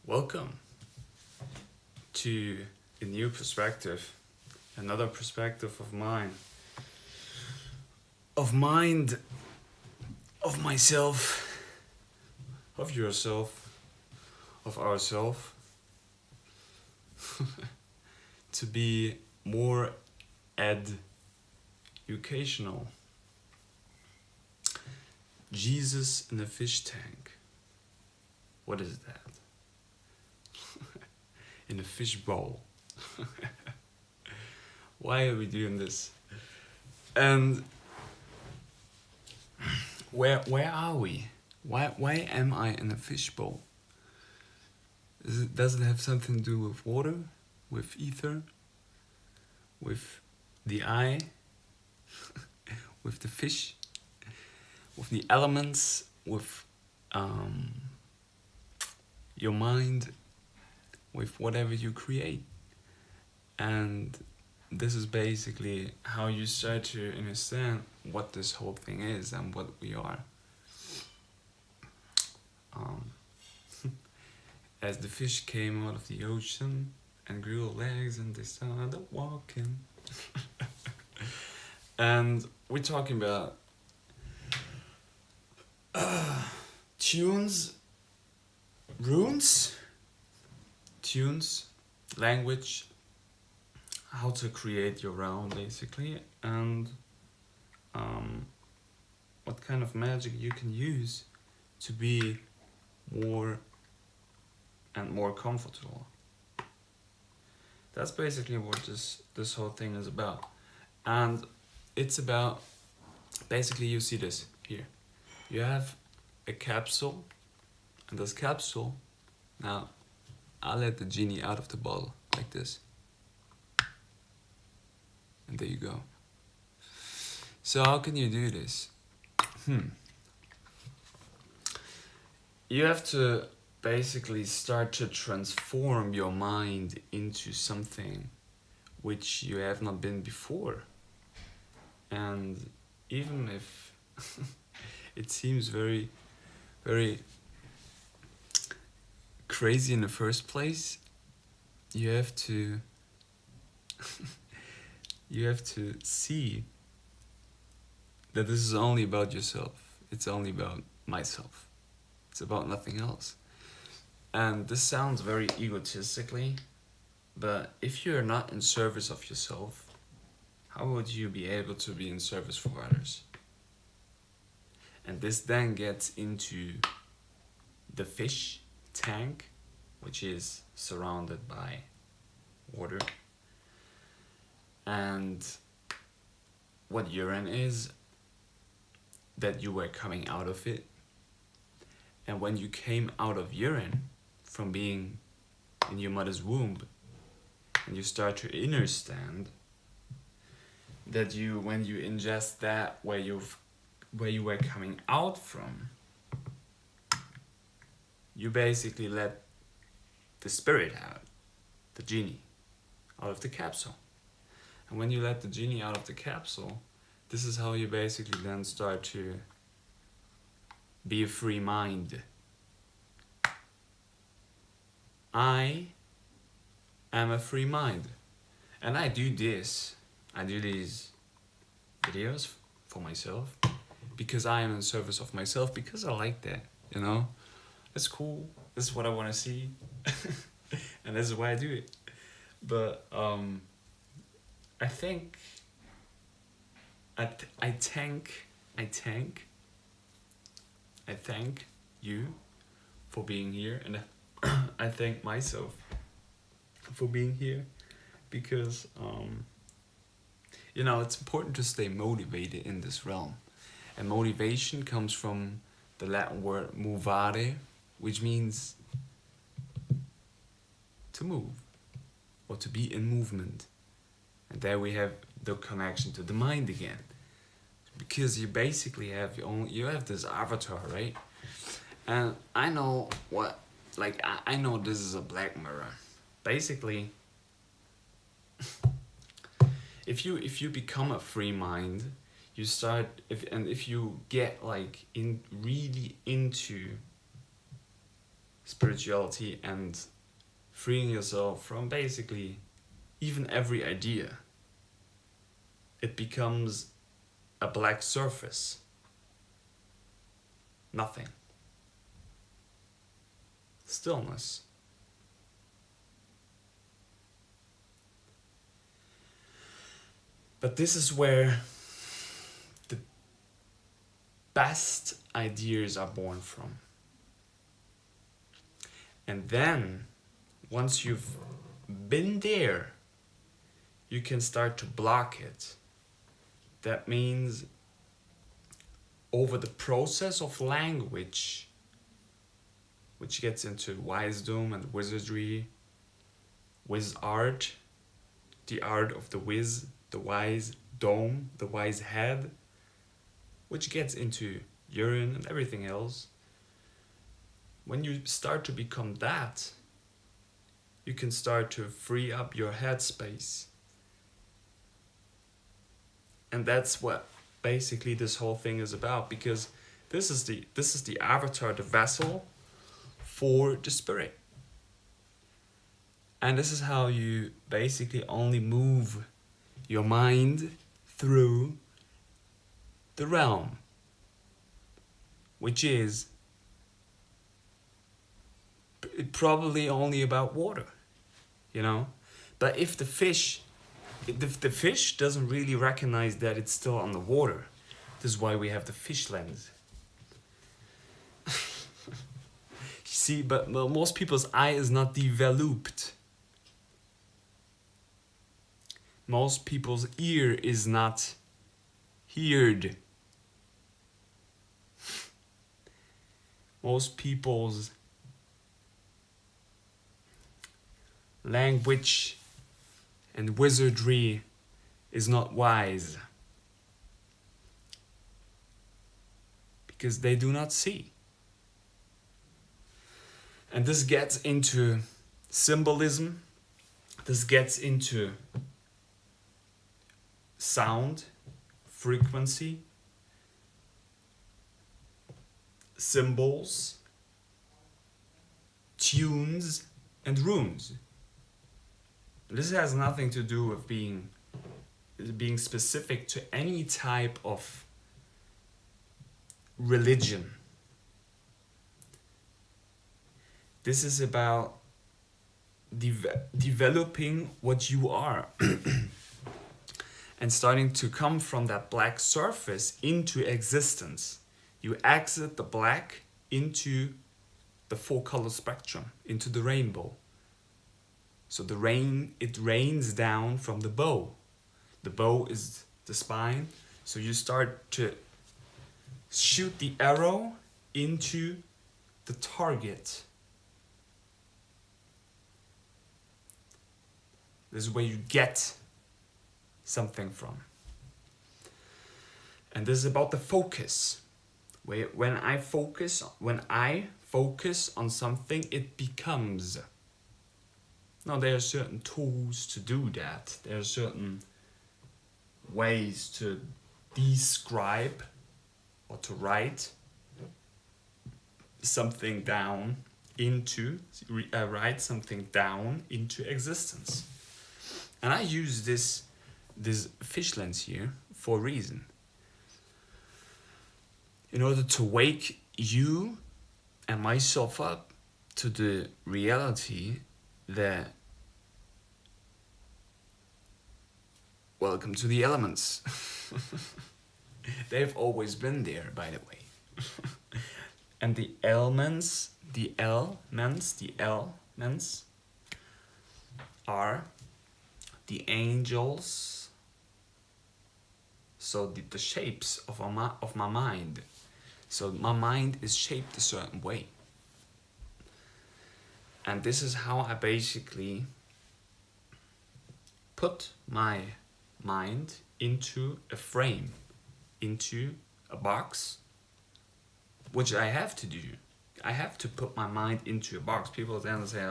Welcome to a new perspective, another perspective of mine, of mind, of myself, of yourself, of ourself, to be more educational. Jesus in a fish tank. What is that? In a fish bowl. Why are we doing this? And where are we? Why am I in a fish bowl? Does it have something to do with water, with ether, with the eye, with the fish, with the elements, with your mind, with whatever you create? And this is basically how you start to understand what this whole thing is and what we are. As the fish came out of the ocean and grew legs and they started walking. And we're talking about tunes, language, how to create your realm basically, and what kind of magic you can use to be more and more comfortable. That's basically what this whole thing is about. And it's about, basically you see this here. You have a capsule, and this capsule, now I'll let the genie out of the bottle like this. And there you go. So how can you do this? You have to basically start to transform your mind into something which you have not been before. And even if it seems very, very crazy in the first place, you have to see that this is only about yourself. It's only about myself. It's about nothing else. And this sounds very egotistically, but if you're not in service of yourself, how would you be able to be in service for others? And this then gets into the fish tank, which is surrounded by water. And what urine is, that you were coming out of it. And when you came out of urine from being in your mother's womb, and you start to understand that when you ingest that where you were coming out from, you basically let the spirit out, the genie, out of the capsule. And when you let the genie out of the capsule, this is how you basically then start to be a free mind. I am a free mind. And I do these videos for myself because I am in service of myself, because I like that, you know? It's cool. This is what I want to see. And this is why I do it. But I think I thank you for being here, and I thank myself for being here, because it's important to stay motivated in this realm. And motivation comes from the Latin word movare, which means to move or to be in movement. And there we have the connection to the mind again, because you basically have you have this avatar, right? And I know I know this is a black mirror. Basically, if you become a free mind, you start if you get really into spirituality and freeing yourself from basically even every idea. It becomes a black surface. Nothing. Stillness. But this is where the best ideas are born from. And then, once you've been there, you can start to block it. That means over the process of language, which gets into wisdom and wizardry, wiz art, the art of the wiz, the wise dome, the wise head, which gets into urine and everything else. When you start to become that, you can start to free up your headspace. And that's what basically this whole thing is about, because this is the avatar, the vessel for the spirit. And this is how you basically only move your mind through the realm, which is probably only about water, you know? But if the fish doesn't really recognize that it's still on the water, this is why we have the fish lens. See, but most people's eye is not developed. Most people's ear is not heard. Most people's language and wizardry is not wise, because they do not see. And this gets into symbolism, this gets into sound, frequency, symbols, tunes, and runes. This has nothing to do with being specific to any type of religion. This is about developing what you are and starting to come from that black surface into existence. You exit the black into the full color spectrum, into the rainbow. So it rains down from the bow. The bow is the spine. So you start to shoot the arrow into the target. This is where you get something from. And this is about the focus. When I focus on something, it becomes. Now, there are certain tools to do that. There are certain ways to describe or to write something down into, write something down into existence. And I use this fish lens here for a reason. In order to wake you and myself up to the reality that welcome to the elements. They've always been there, by the way. And the elements are the angels. So the shapes of my mind. So my mind is shaped a certain way. And this is how I basically put my mind into a frame, into a box, which I have to do. I have to put my mind into a box. People then say,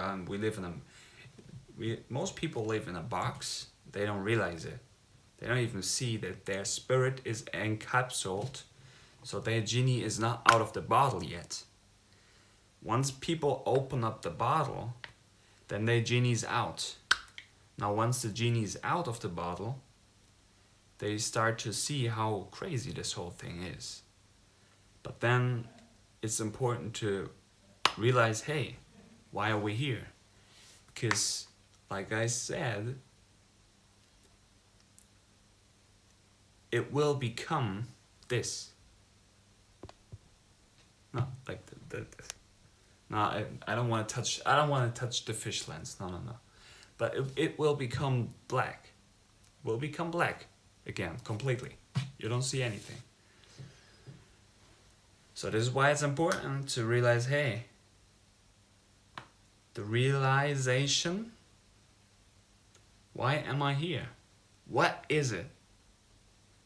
most people live in a box. They don't realize it. They don't even see that their spirit is encapsulated, so their genie is not out of the bottle yet. Once people open up the bottle, then the genie's out. Now once the genie's out of the bottle, they start to see how crazy this whole thing is. But then it's important to realize, hey, why are we here? Because, like I said, it will become this. No, like this. No, I don't want to touch. I don't want to touch the fish lens. No. But it will become black. Will become black again completely. You don't see anything. So this is why it's important to realize, hey, the realization. Why am I here? What is it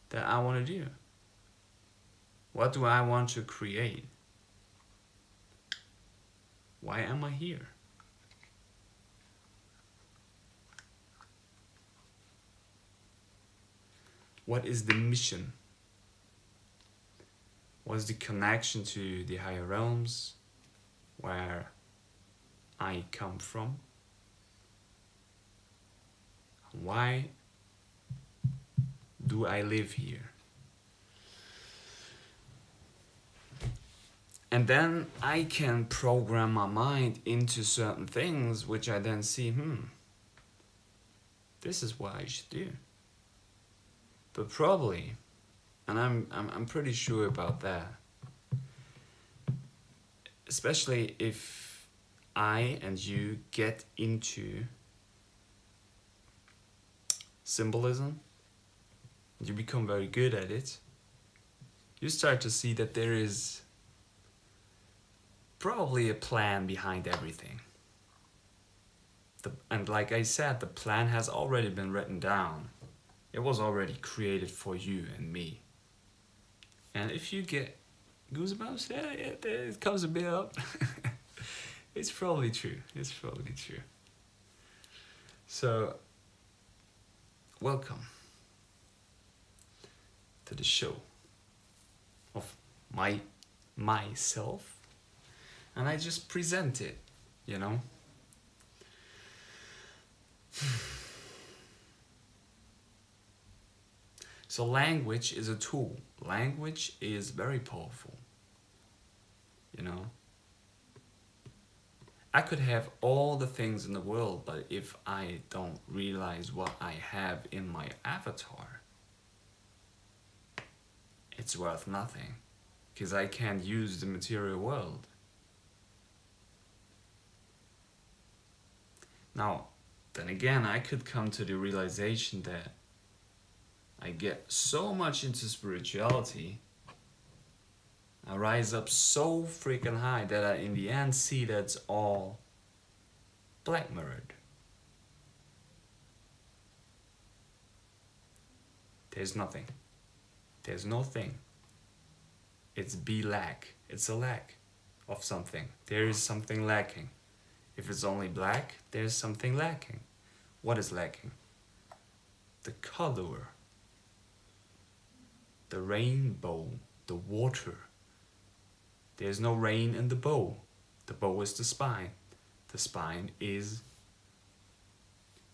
that I want to do? What do I want to create? Why am I here? What is the mission? What is the connection to the higher realms, where I come from? Why do I live here? And then I can program my mind into certain things, which I then see, this is what I should do. But probably, and I'm pretty sure about that, especially if I and you get into symbolism, you become very good at it, you start to see that there is probably a plan behind everything. And like I said, the plan has already been written down. It was already created for you and me. And if you get goosebumps, yeah, it comes a bit up. It's probably true. It's probably true. So, welcome to the show of myself. And I just present it, you know? So language is a tool. Language is very powerful, you know? I could have all the things in the world, but if I don't realize what I have in my avatar, it's worth nothing, because I can't use the material world. Now, then again, I could come to the realization that I get so much into spirituality, I rise up so freaking high that I in the end see that's all black mirrored. There's nothing. There's no thing. It's be lack. It's a lack of something. There is something lacking. If it's only black, there's something lacking. What is lacking? The color. The rainbow. The water. There's no rain in the bow. The bow is the spine. The spine is...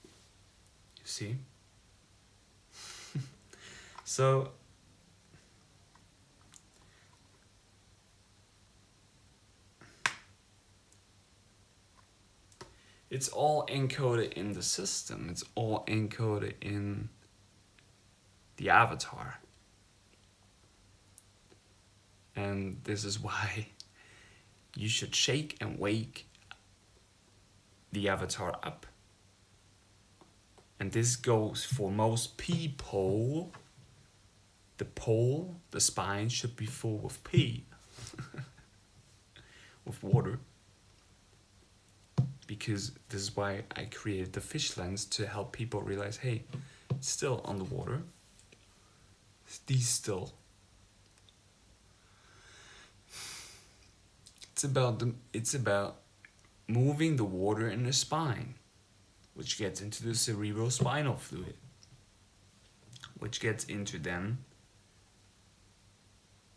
You see? So... It's all encoded in the system. It's all encoded in the avatar. And this is why you should shake and wake the avatar up. And this goes for most people. The pole, the spine should be full of pee. With water. Because this is why I created the fish lens, to help people realize, hey, it's still on the water. Be still. It's about moving the water in the spine, which gets into the cerebrospinal fluid, which gets into then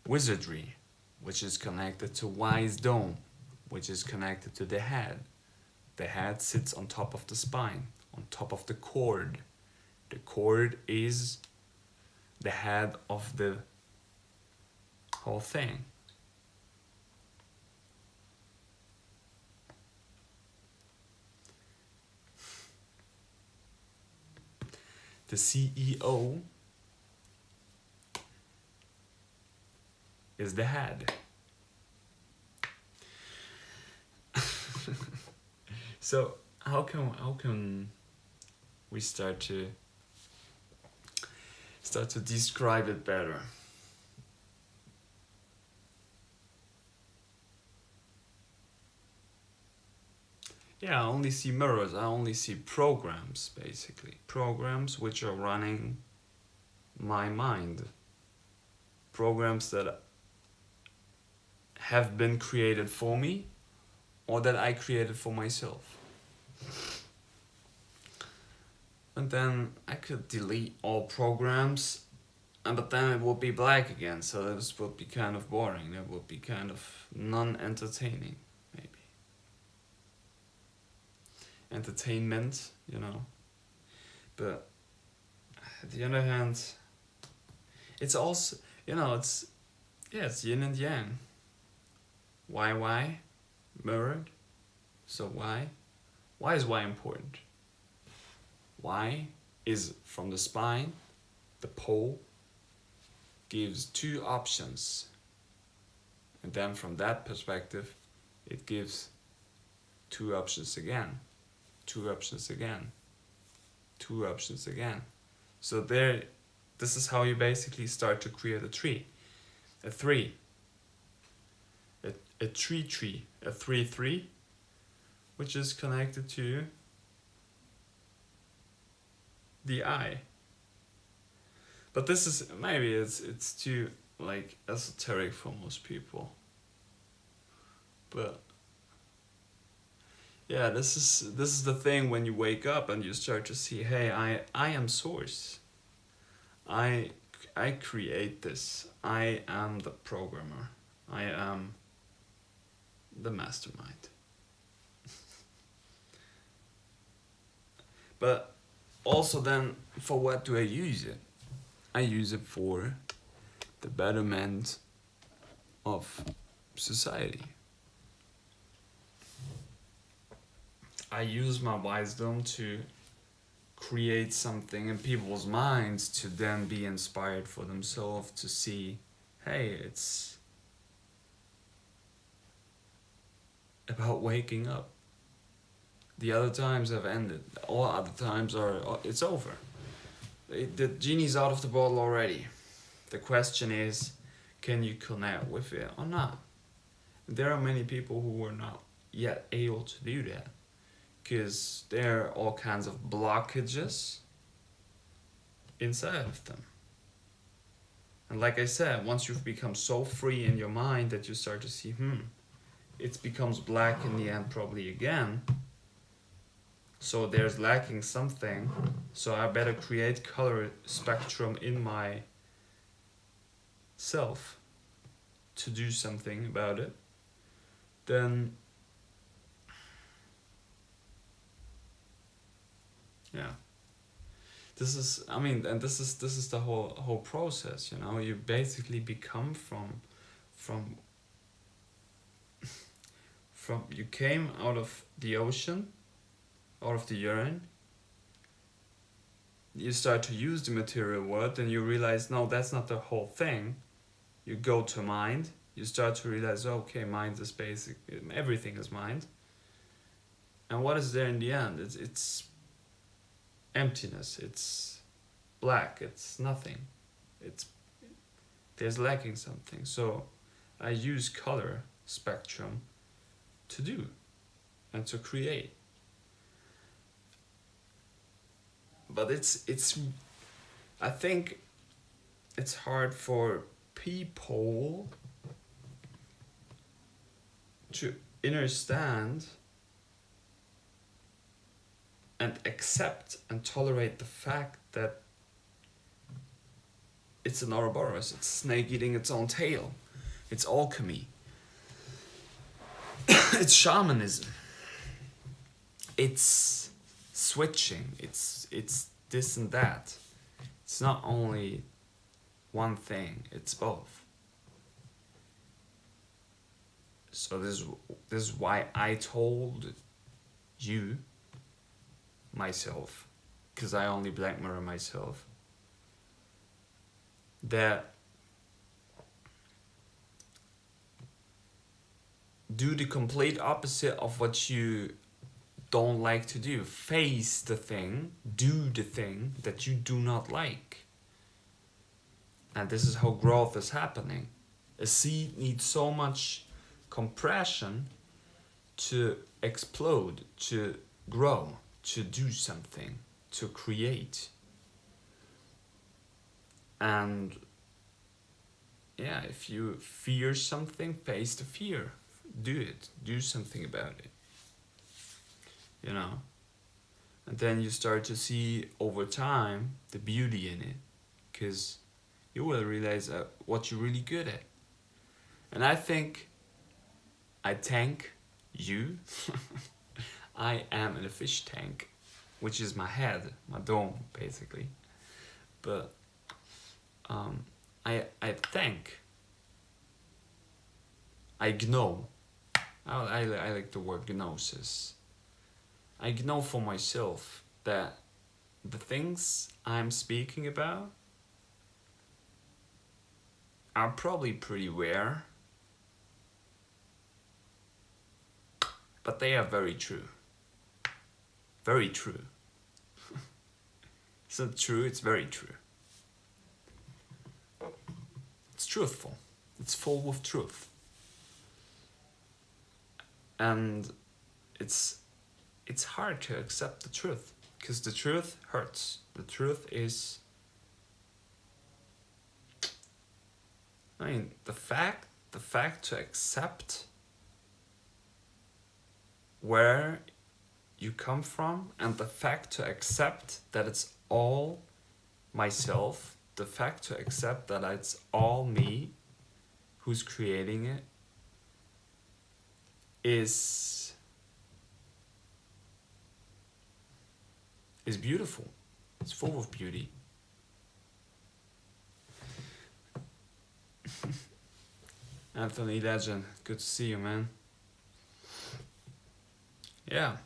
wizardry, which is connected to wise dome, which is connected to the head. The head sits on top of the spine, on top of the cord. The cord is the head of the whole thing. The CEO is the head. So how can we start to describe it better? Yeah, I only see mirrors. I only see programs, basically. Programs which are running my mind. Programs that have been created for me or that I created for myself. And then I could delete all programs, but then it would be black again, so this would be kind of boring. It would be kind of non-entertaining, maybe. Entertainment, you know. But on the other hand, it's also, you know, it's yin and yang. Why? Mirrored. So why? Why is why important? Why is from the spine, the pole gives two options. And then from that perspective, it gives two options again. Two options again. Two options again. So this is how you basically start to create a tree. A three. A tree. A 3-3, which is connected to the eye. But this is, maybe it's too like esoteric for most people. But yeah, this is the thing when you wake up and you start to see, hey, I am source. I create this. I am the programmer. I am the mastermind. But also then, for what do I use it? I use it for the betterment of society. I use my wisdom to create something in people's minds to then be inspired for themselves to see, hey, it's about waking up. The other times have ended. All other times it's over. The genie's out of the bottle already. The question is, can you connect with it or not? There are many people who are not yet able to do that, because there are all kinds of blockages inside of them. And like I said, once you've become so free in your mind that you start to see, it becomes black in the end probably again. So there's lacking something, so I better create color spectrum in my self to do something about it. Then yeah, this is the whole process, you know. You basically become from you came out of the ocean, out of the urine. You start to use the material world, and you realize, no, that's not the whole thing. You go to mind, you start to realize, okay, mind is basic, everything is mind. And what is there in the end? It's emptiness, it's black, it's nothing. There's lacking something. So I use color spectrum to do and to create. But I think it's hard for people to understand and accept and tolerate the fact that it's an Ouroboros, it's a snake eating its own tail, it's alchemy. It's shamanism. It's switching. It's this and that. It's not only one thing. It's both. So this is why I told you myself, because I only black mirror myself, that do the complete opposite of what you don't like to do. Face the thing, do the thing that you do not like. And this is how growth is happening. A seed needs so much compression to explode, to grow, to do something, to create. And yeah, if you fear something, face the fear. Do it. Do something about it. You know? And then you start to see over time the beauty in it. Because you will realize what you're really good at. And I think I thank you. I am in a fish tank, which is my head, my dome, basically. But I thank. I know. I like the word gnosis. I know for myself that the things I'm speaking about are probably pretty rare, but they are very true. Very true. It's not true, it's very true. It's truthful. It's full of truth. And it's hard to accept the truth, because the truth hurts. The truth is, I mean, the fact to accept where you come from, and the fact to accept that it's all myself, the fact to accept that it's all me who's creating it, is beautiful. It's full of beauty. Anthony Legend, good to see you, man. Yeah.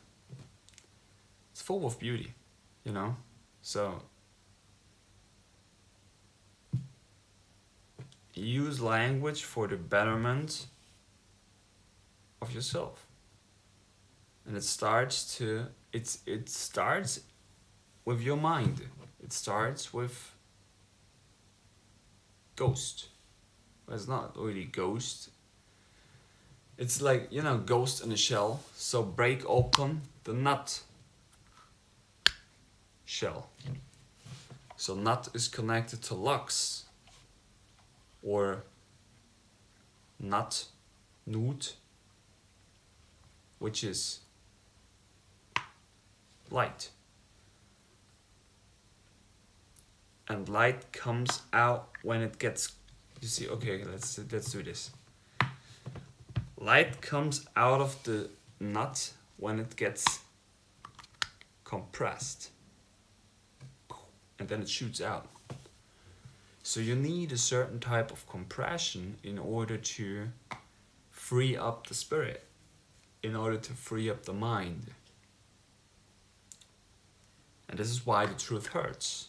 It's full of beauty, you know? So use language for the betterment of yourself. And it starts with your mind. It starts with ghost. Well, it's not really ghost. It's like, you know, ghost in a shell. So break open the nut shell. So nut is connected to lux, or nut, which is light. And light comes out when it gets, you see, okay, let's do this. Light comes out of the nut when it gets compressed. And then it shoots out. So you need a certain type of compression in order to free up the spirit, in order to free up the mind. And this is why the truth hurts.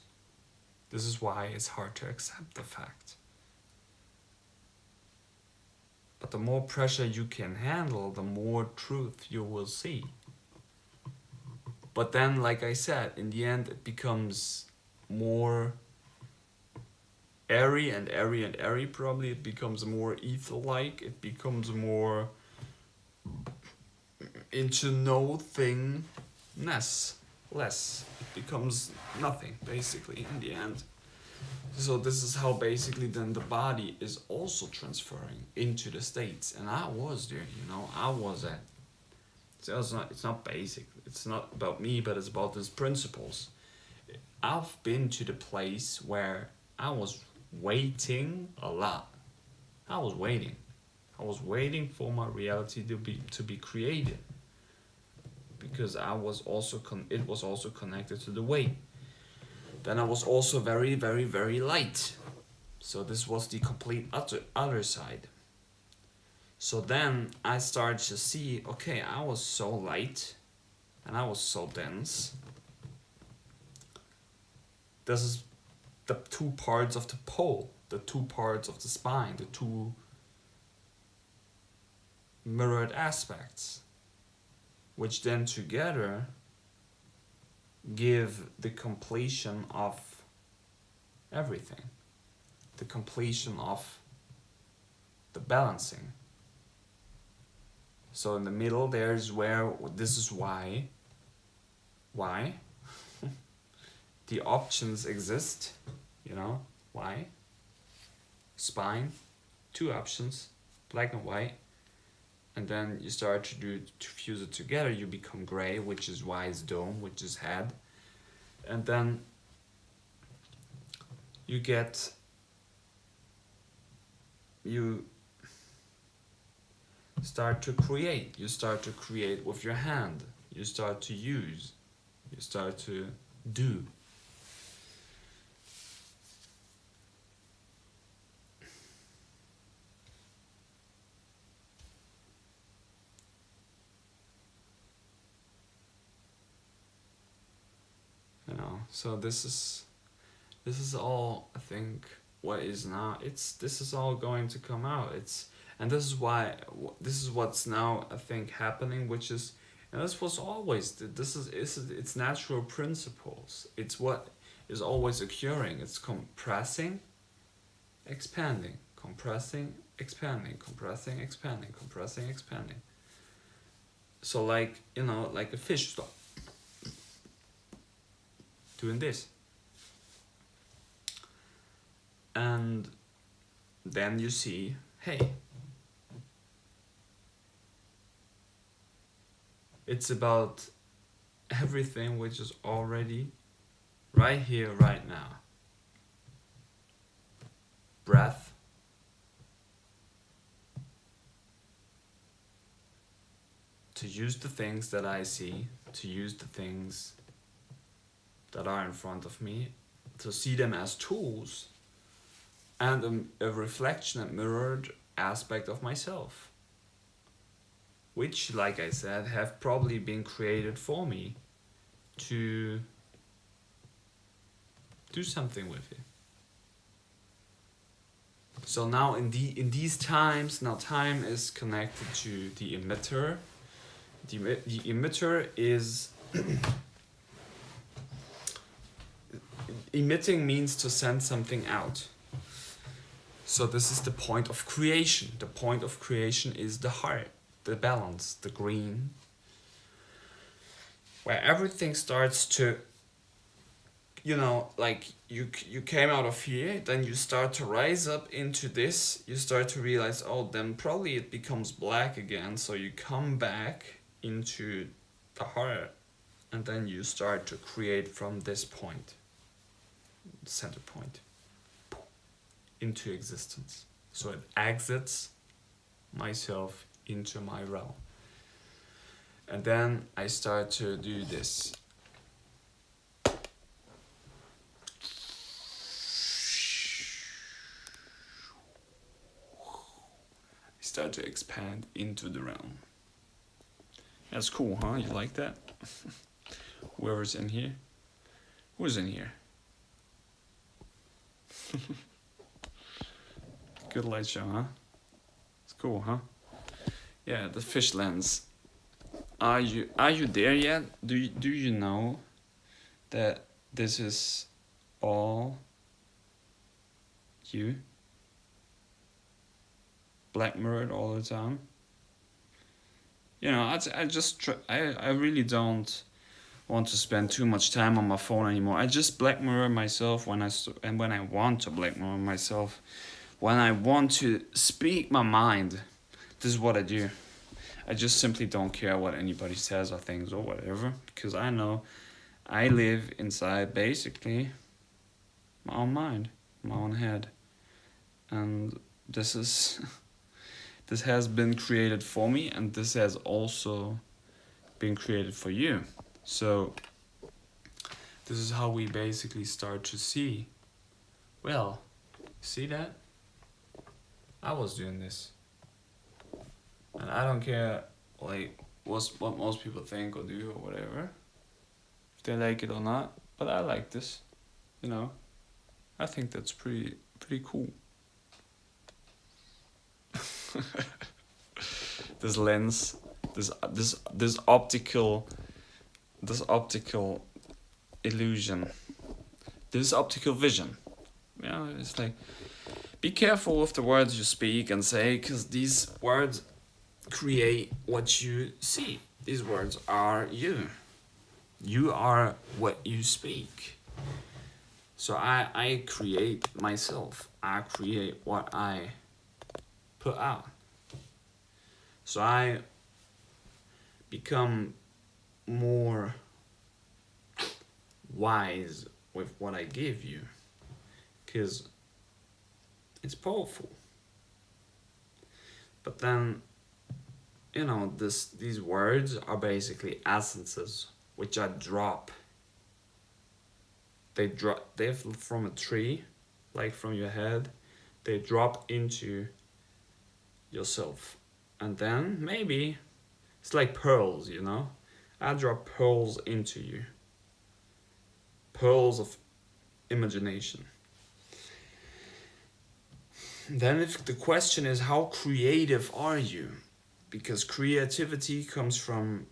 This is why it's hard to accept the fact. But the more pressure you can handle, the more truth you will see. But then, like I said, in the end it becomes more airy and airy and airy, probably. It becomes more ether-like. It becomes more into no thingness. Less. It becomes nothing, basically, in the end. So this is how basically then the body is also transferring into the states. And I was there, you know, I was at. So it's not basic. It's not about me, but it's about these principles. I've been to the place where I was waiting a lot. I was waiting. I was waiting for my reality to be created, because I was also it was also connected to the weight. Then I was also very, very, very light. So this was the complete other side. So then I started to see, okay, I was so light and I was so dense. This is the two parts of the pole, the two parts of the spine, the two mirrored aspects, which then together give the completion of everything, the completion of the balancing. So in the middle, there's where, this is why the options exist, you know, why? Spine, two options, black and white, and then you start to fuse it together, you become gray, which is Y's dome, which is head, and then you start to create. You start to create with your hand. You start to use. You start to do. You know, so this is all, I think, what is now. This is all going to come out. And this is why, this is what's now, I think, happening, which is, and this was always, it's natural principles. It's what is always occurring. It's compressing, expanding, compressing, expanding, compressing, expanding, compressing, expanding. So like, you know, like a fish stop doing this. And then you see, hey, it's about everything which is already right here, right now. Breath, to use the things that I see, to use the things that are in front of me, to see them as tools, and a reflection and mirrored aspect of myself, which, like I said, have probably been created for me to do something with it. So now in these times, now time is connected to the emitter. The emitter is emitting means to send something out. So this is the point of creation. The point of creation is the heart, the balance, the green, where everything starts to, you know, like you came out of here, then you start to rise up into this, you start to realize, oh, then probably it becomes black again, so you come back into the heart, and then you start to create from this point, center point, into existence. So it exits myself into my realm. And then I start to do this. I start to expand into the realm. That's cool, huh? You like that? Whoever's in here. Who's in here? Good light show, huh? It's cool, huh? Yeah, the fish lens. Are you there yet? Do you know that this is all you? Black mirrored all the time. You know, I really don't want to spend too much time on my phone anymore. I just black mirror myself when I want to black mirror myself, when I want to speak my mind. This is what I do. I just simply don't care what anybody says or thinks or whatever, because I know I live inside basically my own mind, my own head, and this is This has been created for me, and this has also been created for you. So this is how we basically start to see. Well, see that? I was doing this. And I don't care like what most people think or do or whatever. If they like it or not. But I like this. You know. I think that's pretty cool. This lens, this optical illusion, this optical vision. Yeah, it's like, be careful with the words you speak and say, because these words create what you see. These words are you. You are what you speak. So I create myself. I create what I put out. So I become more wise with what I give you, because it's powerful. But then, you know, these words are basically essences which I drop. They're from a tree, like from your head. They drop into yourself, and then maybe it's like pearls, you know. I drop pearls into you. Pearls of imagination. Then if the question is, how creative are you? Because creativity comes from,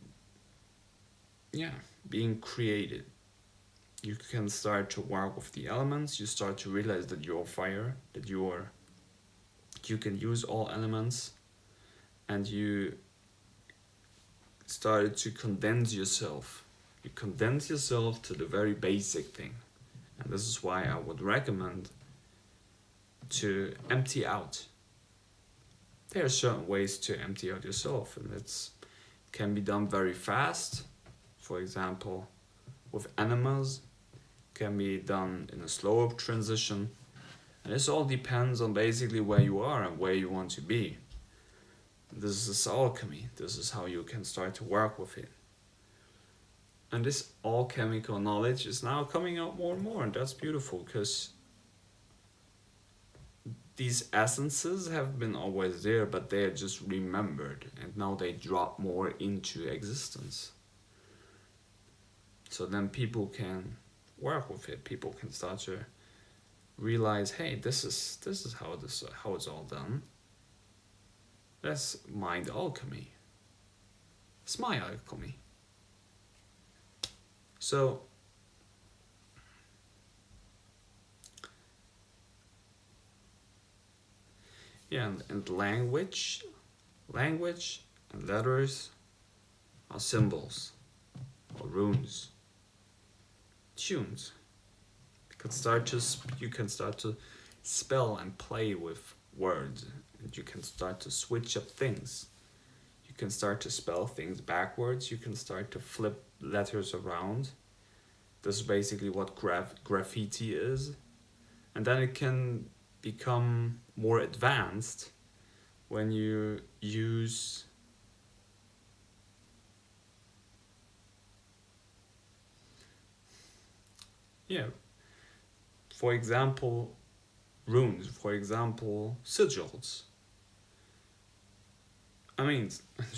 being created. You can start to work with the elements. You start to realize that you're fire, that you can use all elements, and you started to condense yourself. You condense yourself to the very basic thing. And this is why I would recommend to empty out. There are certain ways to empty out yourself, and it can be done very fast. For example, with animals, can be done in a slower transition. And this all depends on basically where you are and where you want to be. This is alchemy. This is how you can start to work with it. And this alchemical knowledge is now coming out more and more, and that's beautiful, because these essences have been always there, but they are just remembered, and now they drop more into existence. So then people can work with it. People can start to realize, hey, this is how it's all done. That's mind alchemy. It's my alchemy. So yeah, and language and letters are symbols or runes, tunes. You can start to spell and play with words, and you can start to switch up things. You can start to spell things backwards. You can start to flip letters around. This is basically what graffiti is. And then it can become more advanced when you use for example, runes, for example, sigils. I mean,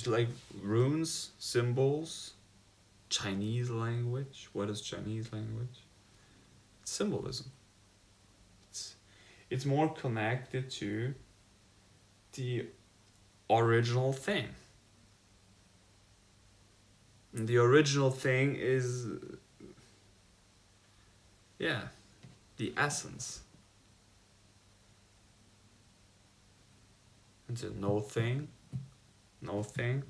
like runes, symbols, Chinese language. What is Chinese language? It's symbolism. It's more connected to the original thing. And the original thing is, the essence. It's a no thing, nothing.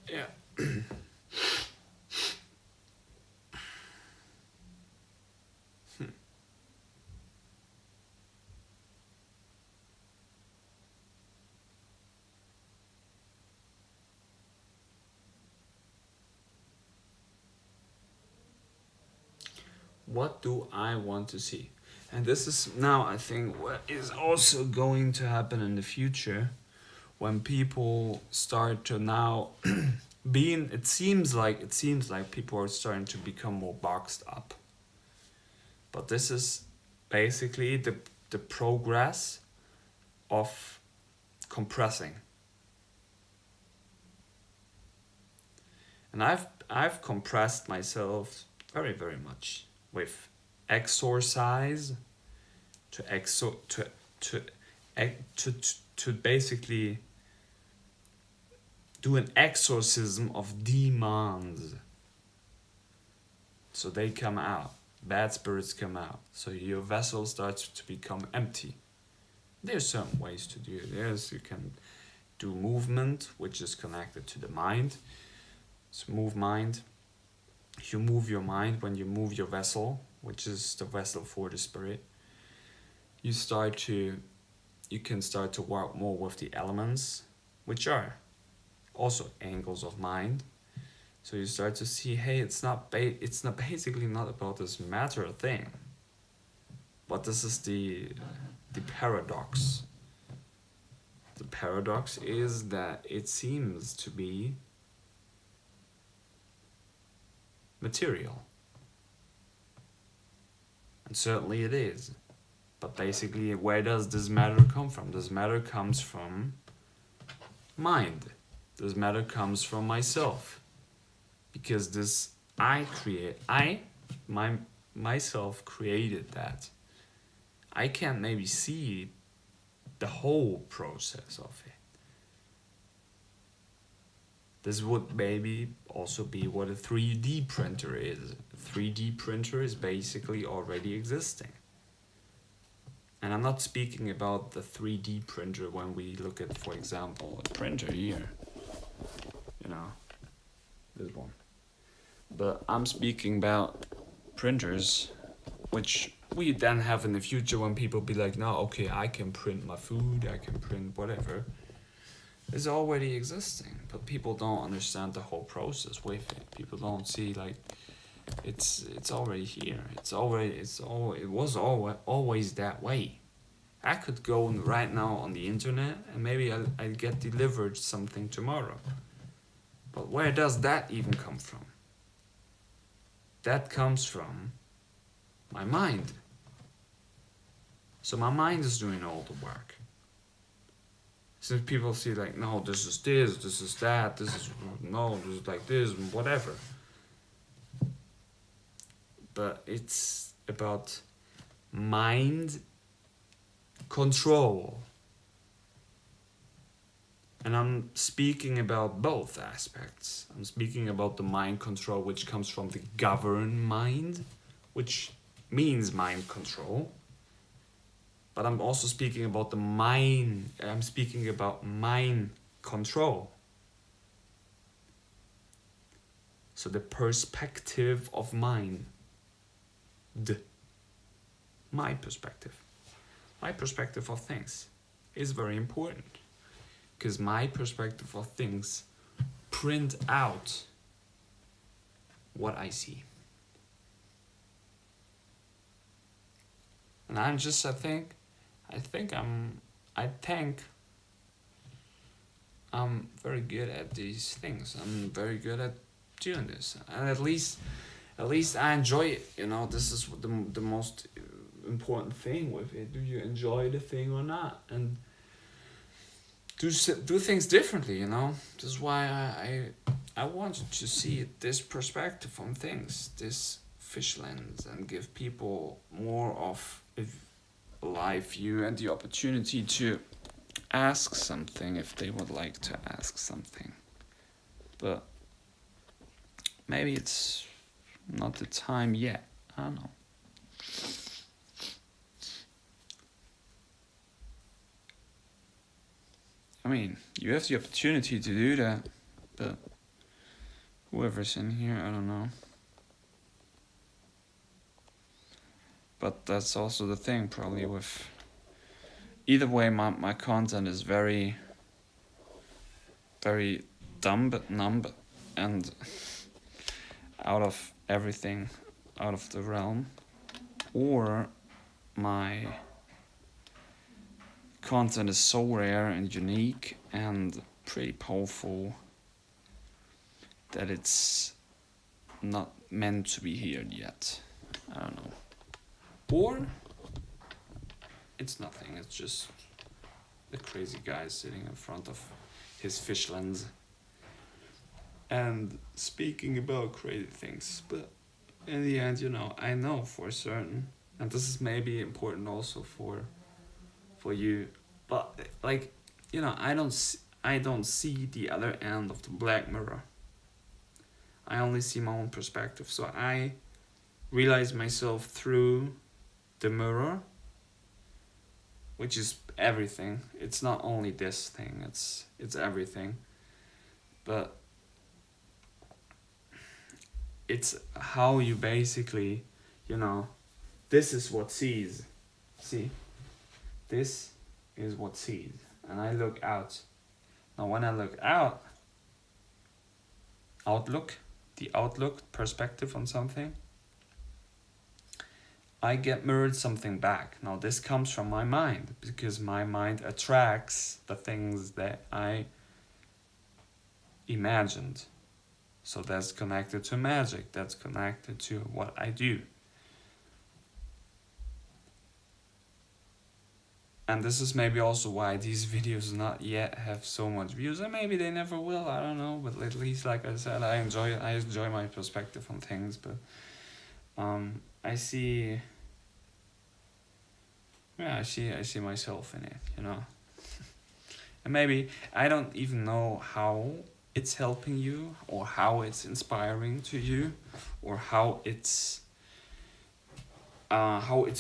Yeah. what do I want to see? And this is now, I think, what is also going to happen in the future when people start to now it seems like people are starting to become more boxed up. But this is basically the progress of compressing. And I've compressed myself very, very much with exercise to basically do an exorcism of demons. So they come out. Bad spirits come out. So your vessel starts to become empty. There's certain ways to do it. Yes, you can do movement, which is connected to the mind. So move mind. You move your mind when you move your vessel, which is the vessel for the spirit. You can start to work more with the elements, which are also angles of mind. So you start to see, hey, it's not basically not about this matter thing, but this is the paradox. The paradox is that it seems to be material, and certainly it is. But basically, where does this matter come from? This matter comes from mind. This matter comes from myself. Because this myself created that. I can't maybe see the whole process of it. This would maybe also be what a 3D printer is. A 3D printer is basically already existing. And I'm not speaking about the 3D printer when we look at, for example, a printer here. This one. But I'm speaking about printers, which we then have in the future when people be like, no, okay, I can print my food, I can print whatever. It's already existing, but people don't understand the whole process with it. People don't see like it's already here. It was always that way. I could go right now on the internet and maybe I'll get delivered something tomorrow. But where does that even come from? That comes from my mind. So my mind is doing all the work. Since people see like, no, this is that, this is like this, whatever. But it's about mind control. And I'm speaking about both aspects. I'm speaking about the mind control, which comes from the governed mind, which means mind control. But I'm also speaking about I'm speaking about mind control. So the perspective of mind. My perspective. My perspective of things is very important. Because my perspective of things print out what I see. And I think I'm very good at these things. I'm very good at doing this. And at least I enjoy it. This is the most important thing with it. Do you enjoy the thing or not? And do things differently, This is why I wanted to see this perspective on things, this fish lens, and give people more of a live view and the opportunity to ask something if they would like to ask something. But maybe it's not the time yet. I don't know. I mean, you have the opportunity to do that, but whoever's in here, I don't know. But that's also the thing, probably with... Either way, my content is very, very dumb, and out of everything, out of the realm, or my content is so rare and unique and pretty powerful that it's not meant to be heard yet. I don't know. Or it's nothing, it's just a crazy guy sitting in front of his fish lens and speaking about crazy things. But in the end, I know for certain, and this is maybe important also for you, but like, I don't see the other end of the black mirror. I only see my own perspective, so I realize myself through the mirror, which is everything. It's not only this thing, it's everything. But it's how you basically, this is what sees. See? This is what sees. And I look out. Now when I look out, the outlook, perspective on something, I get mirrored something back. Now this comes from my mind, because my mind attracts the things that I imagined. So that's connected to magic, that's connected to what I do. And this is maybe also why these videos not yet have so much views, and maybe they never will, I don't know, but at least, like I said, I enjoy my perspective on things. But I see myself in it, And maybe I don't even know how it's helping you, or how it's inspiring to you, or how it's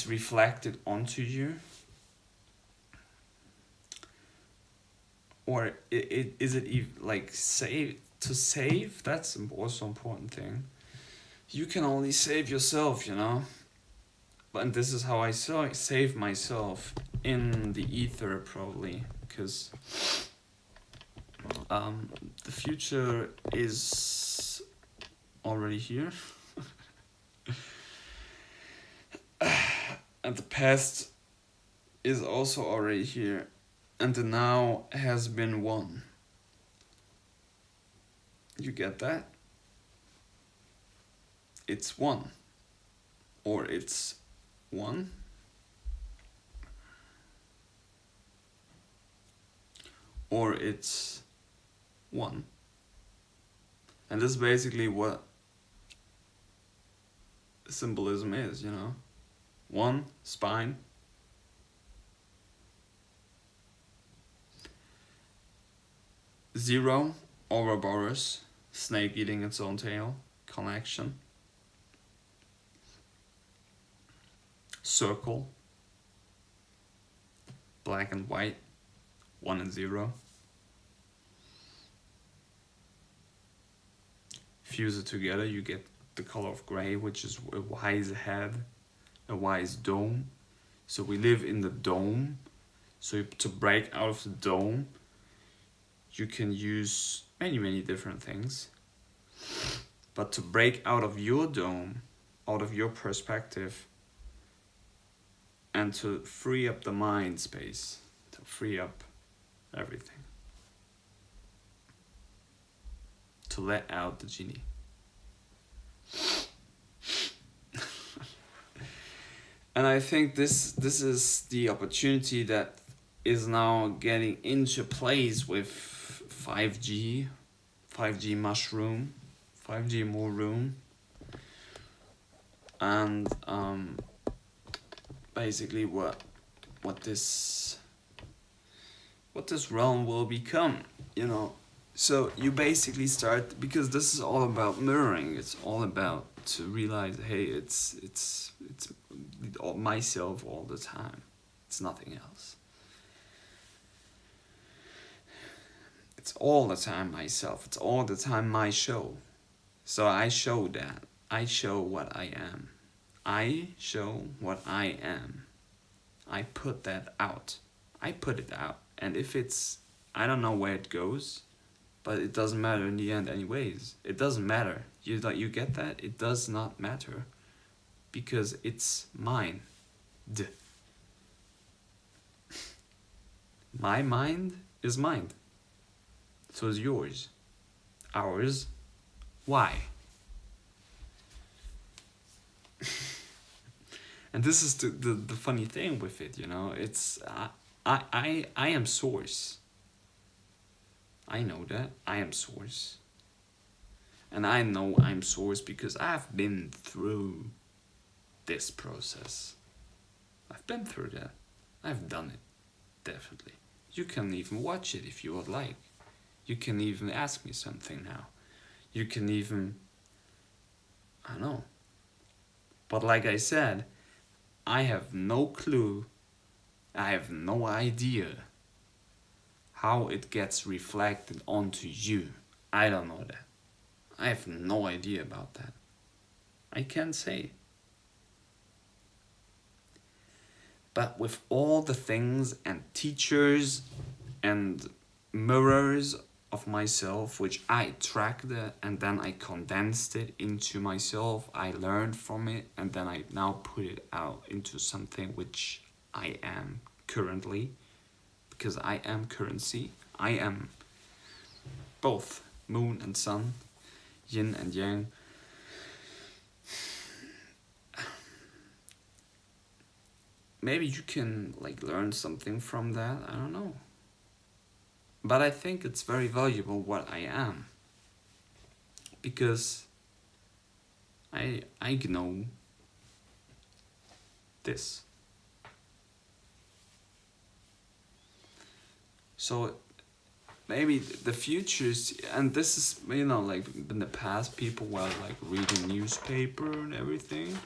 reflected onto you. Or is it even like save? That's also important thing. You can only save yourself, And this is how I save myself in the ether, probably, because the future is already here, and the past is also already here, and the now has been won. You get that? It's one, or it's one, or it's one. And this is basically what symbolism is, One, spine. Zero, Ouroboros, snake eating its own tail, connection. Circle, black and white, 1 and 0. Fuse it together, you get the color of gray, which is a wise head, a wise dome. So we live in the dome. So to break out of the dome, you can use many different things. But to break out of your dome, out of your perspective, and to free up the mind space, to free up everything, to let out the genie. And I think this is the opportunity that is now getting into place with 5G mushroom, 5G more room, and basically what this realm will become, So you basically start, because this is all about mirroring. It's all about to realize, hey, it's myself all the time. It's nothing else. It's all the time myself. It's all the time my show. So I show that. I show what I am. I show what I am. I put that out. I put it out. And if it's, I don't know where it goes, but it doesn't matter in the end anyways. It doesn't matter. You get that? It does not matter. because it's mine. My mind is mind. So is yours. Ours. Why? And this is the funny thing with it, you know. It's I am source. I know that. I am source. And I know I'm source because I've been through this process. I've been through that. I've done it. Definitely. You can even watch it if you would like. You can even ask me something now. You can even, I don't know. But like I said, I have no clue, I have no idea how it gets reflected onto you. I don't know that. I have no idea about that. I can't say. But with all the things and teachers and mirrors of myself, which I tracked and then I condensed it into myself, I learned from it, and then I now put it out into something which I am currently, because I am currency. I am both moon and sun, yin and yang. Maybe you can like learn something from that, I don't know. But I think it's very valuable what I am. Because I know this. So maybe the futures, and this is, you know, like in the past people were like reading newspaper and everything,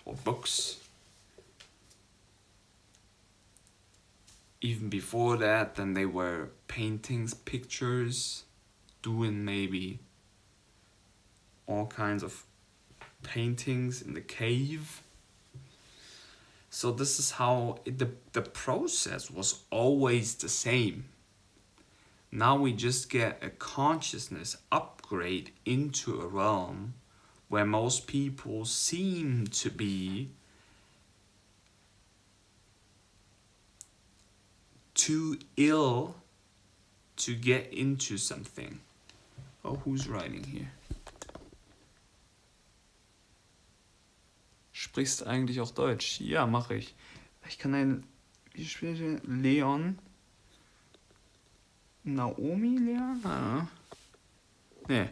or books. Even before that, then they were paintings, pictures, doing maybe all kinds of paintings in the cave. So this is how the process was always the same. Now we just get a consciousness upgrade into a realm where most people seem to be too ill to get into something. Oh, who's writing here? Sprichst eigentlich auch Deutsch? Ja, mache ich. Ich kann wie spreche Leon? Naomi Leon? Ah. Ne.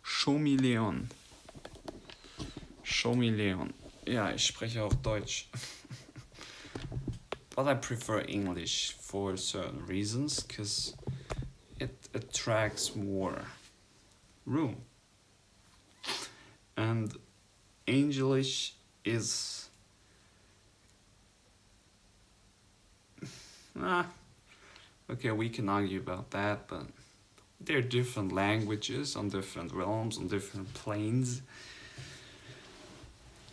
Show me Leon. Show me Leon. Ja, ich spreche auch Deutsch. But I prefer English for certain reasons, because it attracts more room. And Angelish is... okay, we can argue about that, but they're different languages on different realms, on different planes.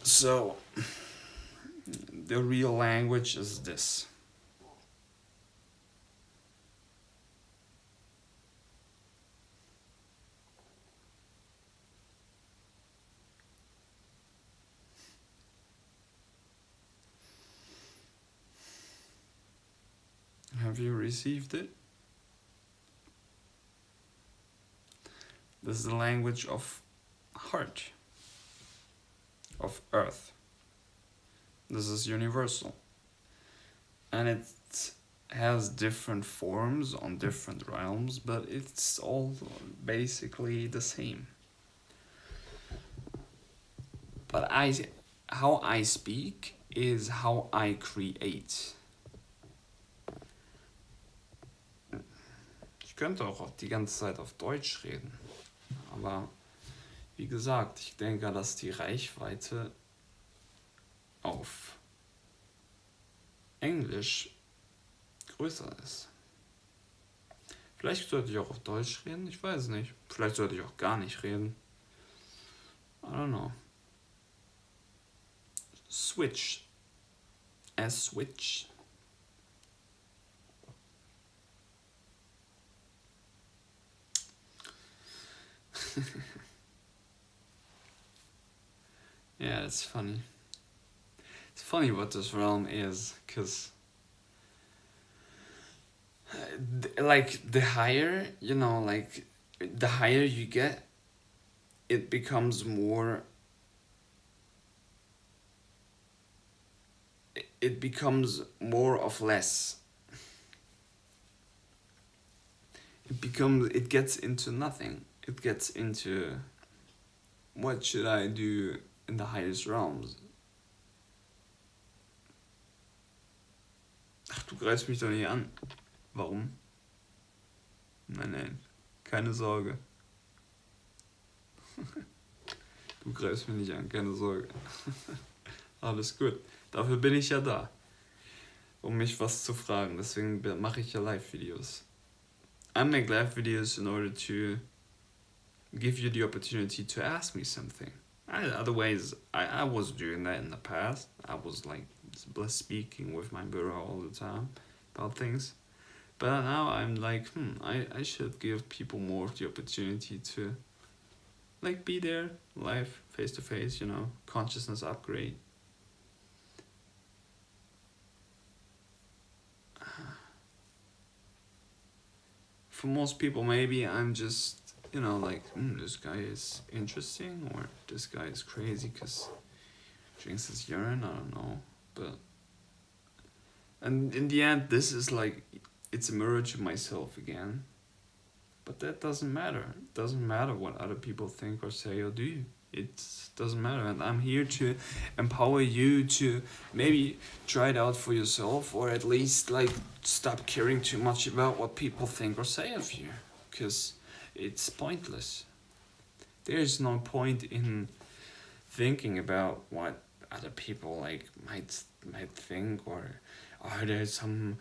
So, the real language is this. Have you received it? This is the language of heart, of earth. This is universal. And it has different forms on different realms, but it's all basically the same. But how I speak is how I create. Ich könnte auch die ganze Zeit auf Deutsch reden, aber wie gesagt, ich denke, dass die Reichweite auf Englisch größer ist. Vielleicht sollte ich auch auf Deutsch reden, ich weiß nicht. Vielleicht sollte ich auch gar nicht reden. I don't know. Switch. A switch. Yeah, it's funny. It's funny what this realm is, because like the higher, like the higher you get, it becomes more, it becomes more of less. It gets into nothing. It gets into, what should I do in the highest realms? Ach, du greifst mich doch nicht an. Warum? Nein, nein. Keine Sorge. Du greifst mich nicht an, keine Sorge. Alles gut. Dafür bin ich ja da. Um mich was zu fragen. Deswegen mache ich ja Live-Videos. I make live videos in order to give you the opportunity to ask me something. Otherwise, I was doing that in the past. I was like speaking with my brother all the time about things. But now I'm like, I should give people more the opportunity to like be there live, face to face, consciousness upgrade. For most people, maybe I'm just, like, this guy is interesting, or this guy is crazy because drinks his urine, I don't know. But, and in the end, this is like, it's a mirror to myself again. But that doesn't matter. It doesn't matter what other people think or say or do. It doesn't matter. And I'm here to empower you to maybe try it out for yourself, or at least like stop caring too much about what people think or say of you, because it's pointless. There's no point in thinking about what other people like might think, or are there some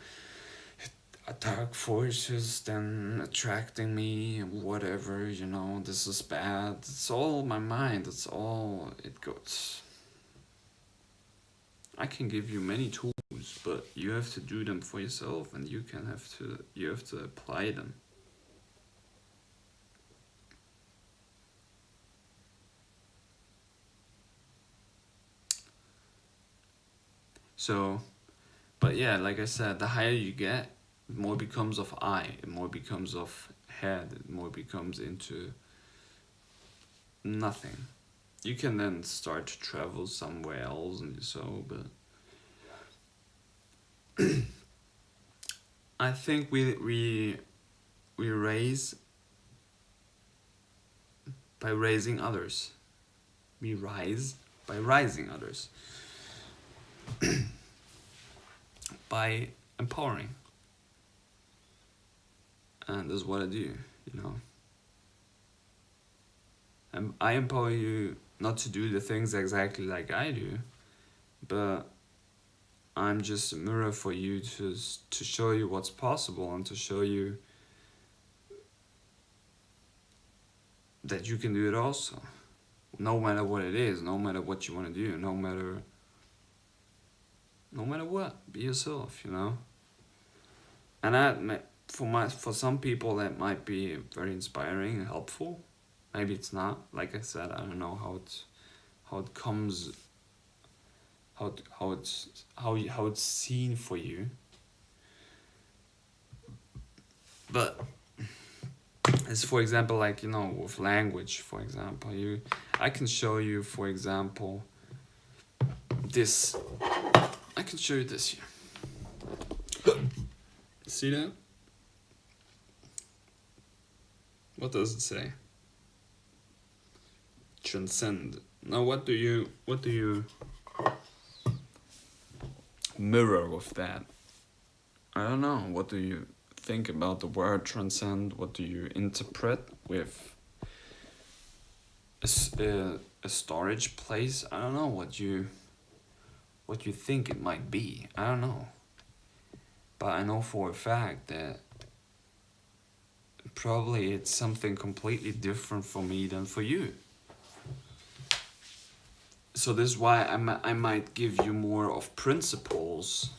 dark forces then attracting me, whatever, this is bad. It's all my mind, it's all it goes. I can give you many tools, but you have to do them for yourself, and you have to apply them. So, but yeah, like I said, the higher you get, it more becomes of I, it more becomes of head, it more becomes into nothing. You can then start to travel somewhere else and so, but I think we raise by raising others. We rise by rising others. By empowering. And that's what I do, And I empower you not to do the things exactly like I do, but I'm just a mirror for you to show you what's possible, and to show you that you can do it also. No matter what it is, no matter what you want to do, no matter what, be yourself, And that, for some people, that might be very inspiring and helpful. Maybe it's not. Like I said, I don't know how it comes, how it's seen for you. But it's, for example, like, with language, for example, I can show you, for example, this. I can show you this here. See that? What does it say? Transcend. Now, what do you mirror with that? I don't know. What do you think about the word transcend? What do you interpret with a storage place? I don't know what you think it might be. I don't know. But I know for a fact that probably it's something completely different for me than for you. So this is why I might give you more of principles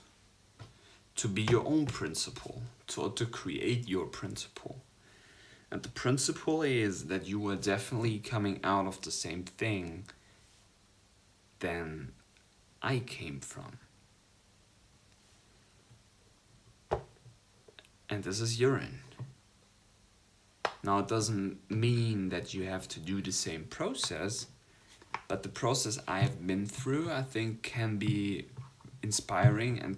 to be your own principle, to create your principle. And the principle is that you are definitely coming out of the same thing than I came from. And this is urine. Now, it doesn't mean that you have to do the same process, but the process I've been through, I think, can be inspiring and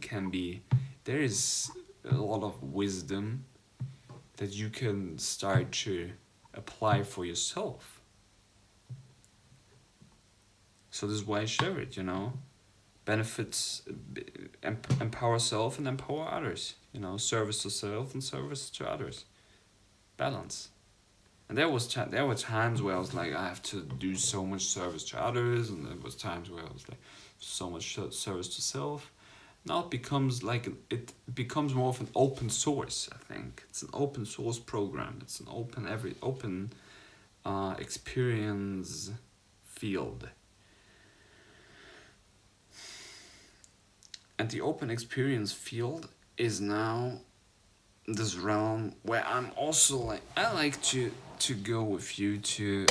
there is a lot of wisdom that you can start to apply for yourself. So this is why I share it, benefits, empower self and empower others, service to self and service to others, balance. And there were times where I was like, I have to do so much service to others, and there was times where I was like, so much service to self. Now it becomes more of an open source. I think it's an open source program. It's an open experience field. And the open experience field is now this realm where I'm also like, I like to go with you to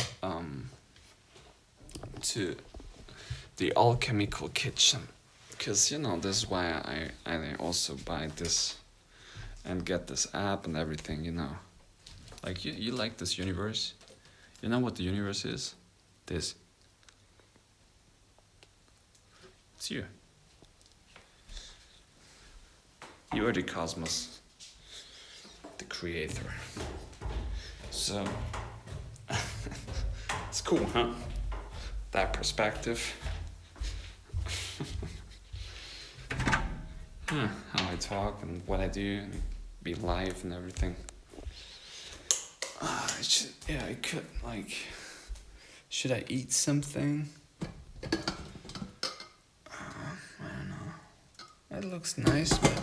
the alchemical kitchen, because this is why I also buy this and get this app and everything. Like you like this universe. You know what the universe is? This. It's you. You are the cosmos, the creator. So, it's cool, huh? That perspective. How I talk and what I do and be live and everything. I could, should I eat something? I don't know. It looks nice, but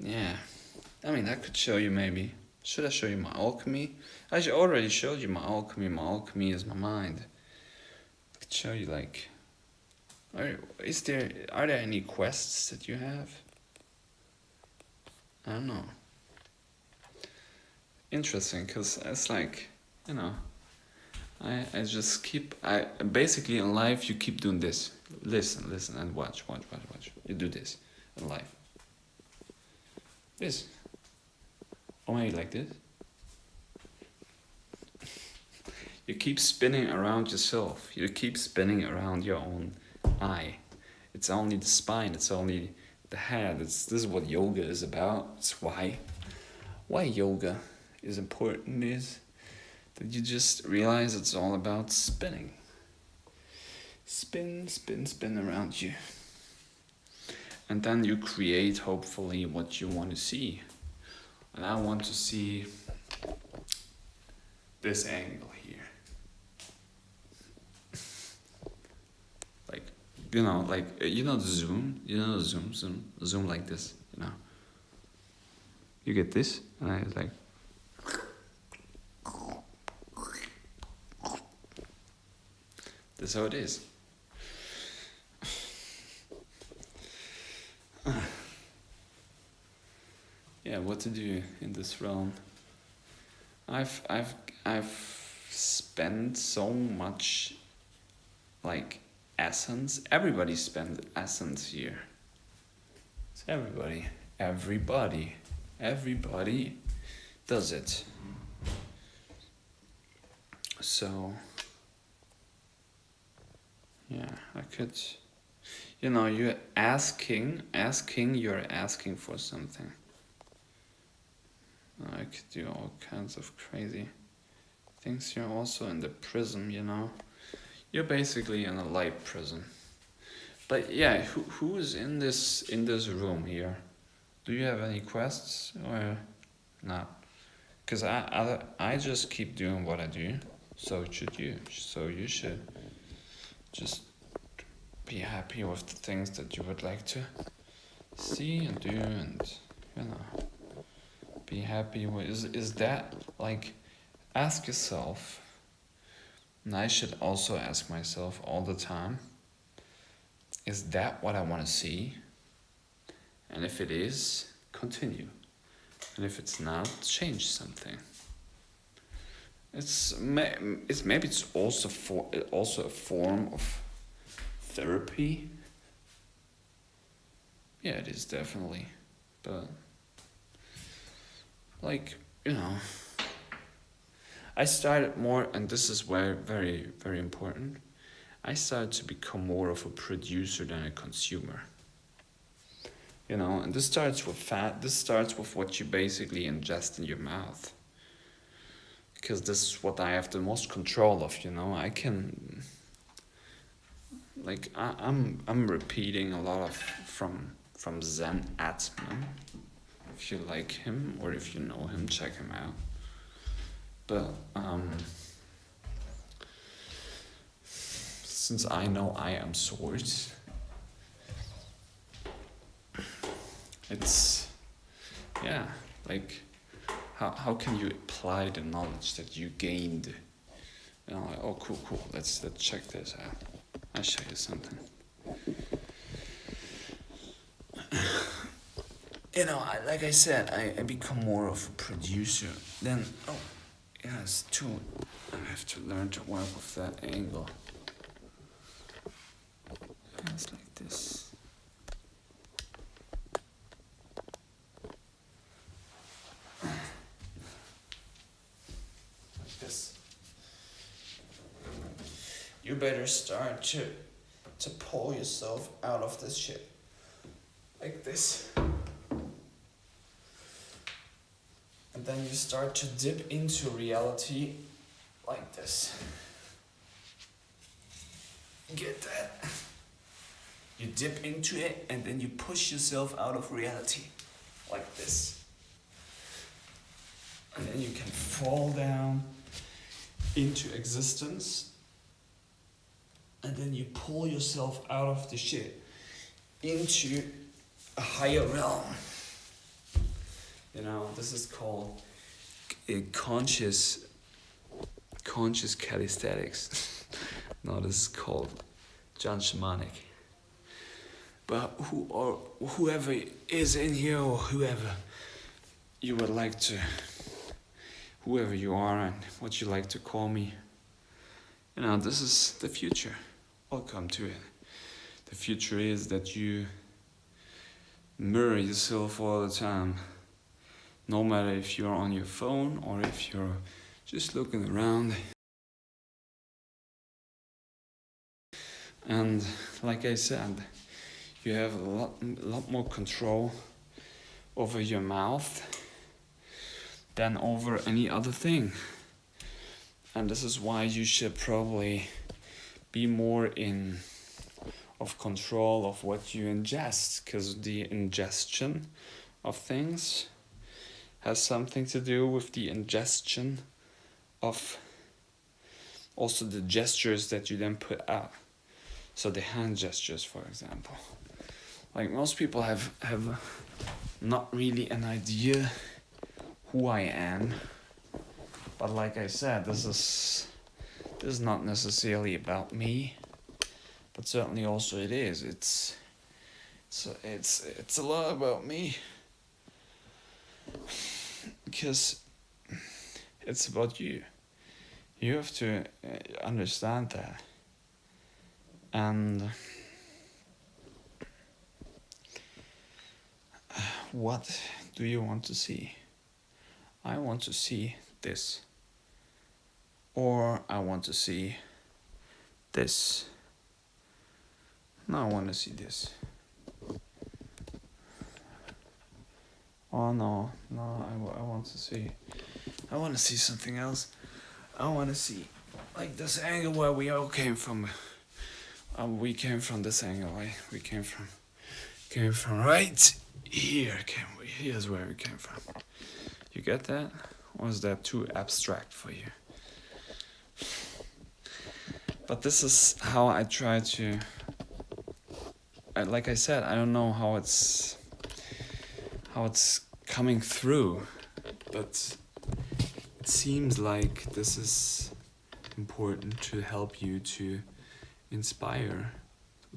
yeah. I mean, I could show you maybe. Should I show you my alchemy? I already showed you my alchemy. My alchemy is my mind. I could show you are there any quests that you have? I don't know. Interesting, because it's like, I just basically in life you keep doing this. Listen and watch. You do this in life. This. Or maybe like this. You keep spinning around yourself. You keep spinning around your own eye. It's only the spine. It's only the head. This is what yoga is about. It's why yoga is important is that you just realize it's all about spinning. Spin around you. And then you create, hopefully, what you want to see. And I want to see this angle here. The zoom? Zoom like this, You get this? And I was like... That's how it is. Yeah, what to do in this realm? I've spent so much essence. Everybody spends essence here. It's everybody does it. So yeah, I could, you're asking for something. I could do all kinds of crazy things. You're also in the prism, You're basically in a light prism. But yeah, who is in this room here? Do you have any quests or not? Because I just keep doing what I do. So should you. So you should just be happy with the things that you would like to see and do, and be happy with. Is that ask yourself, and I should also ask myself all the time, is that what I want to see? And if it is, continue. And if it's not, change something. It's also a form of therapy. Yeah, it is definitely. But, like, I started more, and this is where very, very important. I started to become more of a producer than a consumer. And this starts with fat. This starts with what you basically ingest in your mouth. Because this is what I have the most control of. I can, like, I'm repeating a lot of from Zen Atman. If you like him or if you know him, check him out. But since I know I am source, it's, yeah, like, how can you apply the knowledge that you gained? Like, oh, cool, let's check this out. I'll show you something. Like I said, I become more of a producer. Then, yes, too, I have to learn to work with that angle. It's like this. Like this. You better start to pull yourself out of this shit. Like this. And then you start to dip into reality like this. Get that? You dip into it and then you push yourself out of reality like this. And then you can fall down into existence. And then you pull yourself out of the shit into a higher realm. This is called a conscious calisthenics. No, this is called John Shamanic. But whoever is in here, or whoever you would like to, whoever you are and what you like to call me, this is the future. Welcome to it. The future is that you mirror yourself all the time. No matter if you're on your phone or if you're just looking around. And like I said, you have a lot more control over your mouth than over any other thing. And this is why you should probably be more of control of what you ingest, because the ingestion of things has something to do with the ingestion of also the gestures that you then put out. So the hand gestures, for example. Like, most people have not really an idea who I am. But like I said, this is not necessarily about me. But certainly also it is. It's a lot about me. Because it's about you. You have to understand that. And what do you want to see? I want to see this. Or I want to see this. No, I want to see this. Oh no, I want to see something else. I want to see, like, this angle where we all came from. We came from this angle, right? We came from right here. Here's where we came from. You get that? Or is that too abstract for you? But this is how I try to. Like I said, I don't know how it's coming through, but it seems like this is important to help you to inspire,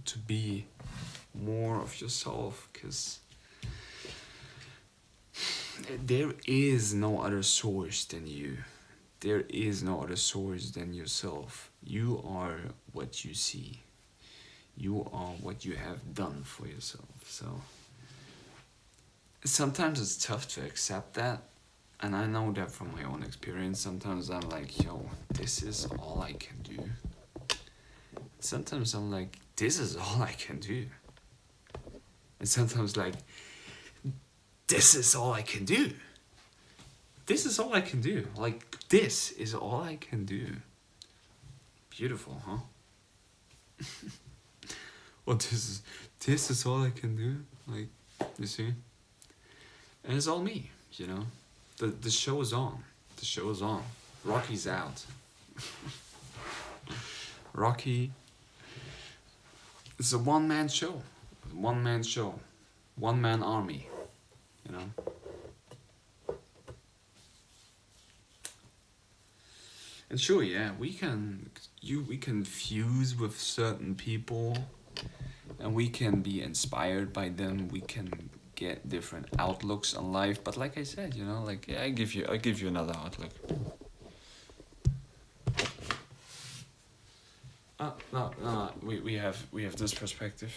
to be more of yourself, because there is no other source than you. There is no other source than yourself. You are what you see. You are what you have done for yourself. So sometimes it's tough to accept that, and I know that from my own experience. Sometimes I'm like, yo, this is all I can do. Sometimes I'm like, this is all I can do. And sometimes like, this is all I can do. This is all I can do. Like, this is all I can do. Beautiful, huh? Well, this is all I can do. Like, you see? And it's all me, you know? The show is on. The show is on. Rocky's out. Rocky. It's a one-man show. One-man show. One-man army. You know? And sure, yeah, we can fuse with certain people, and we can be inspired by them. We can get different outlooks on life. But like I said, you know, like, yeah, I give you another outlook. No, we have this perspective.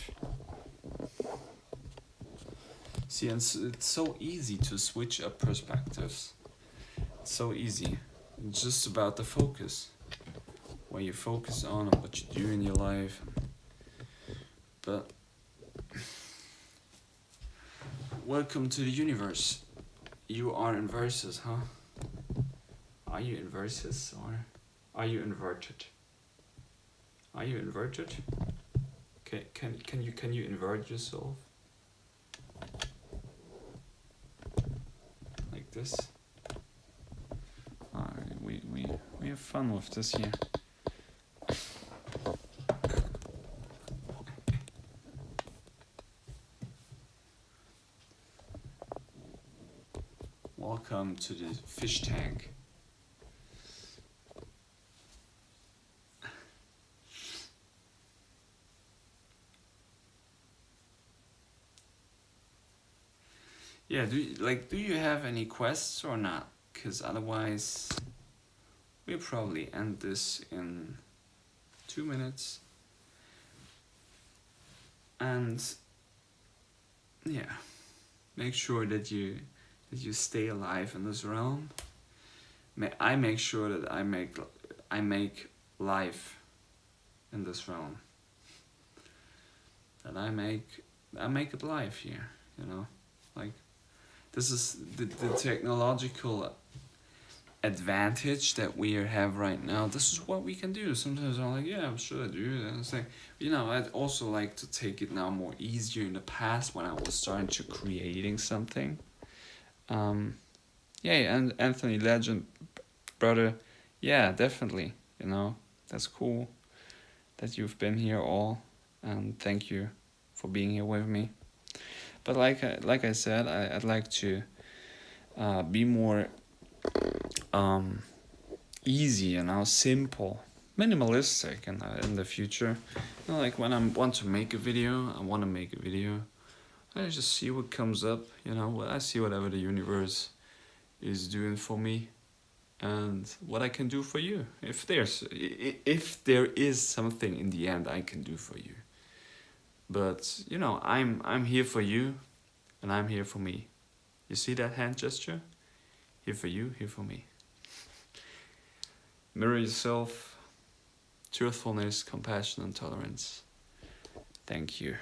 See, and it's so easy to switch up perspectives. It's so easy. It's just about the focus. What you focus on and what you do in your life. But welcome to the universe. You are in verses, huh? Are you in verses or are you inverted? Are you inverted? Can you invert yourself? Like this? Alright, we have fun with this here. Welcome to the fish tank. Yeah, do you have any quests or not? Because otherwise, we'll probably end this in 2 minutes. And yeah, make sure that you stay alive in this realm. I make sure that I make life in this realm. That I make it live here, you know, like. This is the technological advantage that we have right now. This is what we can do. Sometimes I'm like, yeah, I'm sure I do. And it's like, you know, I'd also like to take it now more easier. In the past, when I was starting to creating something. Yeah, and Anthony Legend, brother, yeah, definitely. You know, that's cool that you've been here all, and thank you for being here with me. But like I said, I'd like to be more easy, you know, simple, minimalistic in the future. You know, like when I want to make a video, I just see what comes up, you know, I see whatever the universe is doing for me and what I can do for you. If there is something in the end I can do for you. But, you know, I'm here for you, and I'm here for me. You see that hand gesture? Here for you, here for me. Mirror yourself, truthfulness, compassion, and tolerance. Thank you.